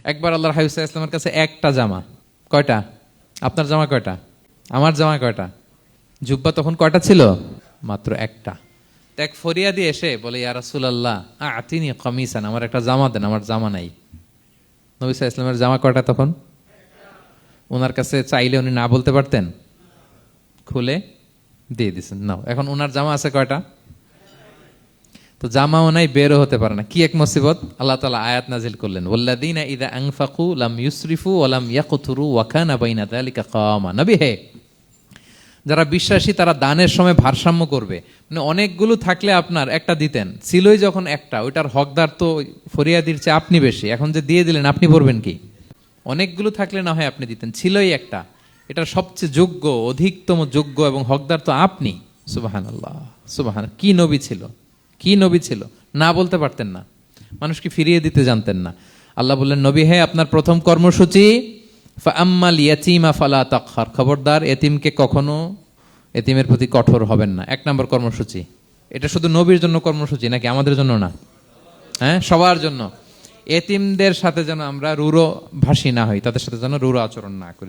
একবার আল্লাহর হাবিব সাল্লাল্লাহু আলাইহি ওয়াসাল্লামের কাছে একটা জামা। কয়টা? আপনার জামা কয়টা? আমার জামা কয়টা? জুব্বা তখন কয়টা ছিল? মাত্র একটা। তো এক ফরিয়াদি এসে বলে, ইয়া রাসূলুল্লাহ আতিনি কামিসান, আমার একটা জামা দেন, আমার জামা নাই। নবী সাল্লাল্লাহু আলাইহি ওয়াসাল্লামের জামা কয়টা তখন? ওনার কাছে চাইলে উনি না বলতে পারতেন? খুলে দিয়ে দিচ্ছেন, নাও। এখন ওনার জামা আছে কয়টা? তো জামাও নাই, বেরও হতে পারে না। কি এক মুসিবত! আল্লাহ তাআলা আয়াত নাজিল করলেন, ওয়াল্লাযীনা ইযা আনফাকু লাম ইউসরিফু ওয়া লাম ইয়াকতুরু ওয়া কানা বাইনা যালিকা কাওয়ামা। নবী হে, যারা বিশ্বাসী তারা দানের সময় ভারসাম্য করবে। মানে অনেকগুলো থাকলে আপনার একটা দিতেন, ছিলই যখন একটা, ওইটার হকদার তো ফরিয়াদির চেয়ে আপনি বেশি। এখন যে দিয়ে দিলেন, আপনি পড়বেন কি? অনেকগুলো থাকলে না হয় আপনি দিতেন, ছিলই একটা, এটার সবচেয়ে যোগ্য, অধিকতম যোগ্য এবং হকদার তো আপনি। সুবহানাল্লাহ, সুবহান! কি নবী ছিল, কি নবী ছিল! না বলতে পারতেন না, মানুষকে ফিরিয়ে দিতে জানতেন না। আল্লাহ বললেন, নবী হে, আপনার প্রথম কর্মসূচি ফাআম্মাল ইয়াতীমা ফালা তাকহার, খবরদার এতিমকে কখনো, এতিমের প্রতি কঠোর হবেন না। এক নম্বর কর্মসূচি। এটা শুধু নবীর জন্য কর্মসূচি নাকি আমাদের জন্য না? হ্যাঁ, সবার জন্য। এতিমদের সাথে যেন আমরা রূঢ় ভাষী না হই, তাদের সাথে যেন রূঢ় আচরণ না করি।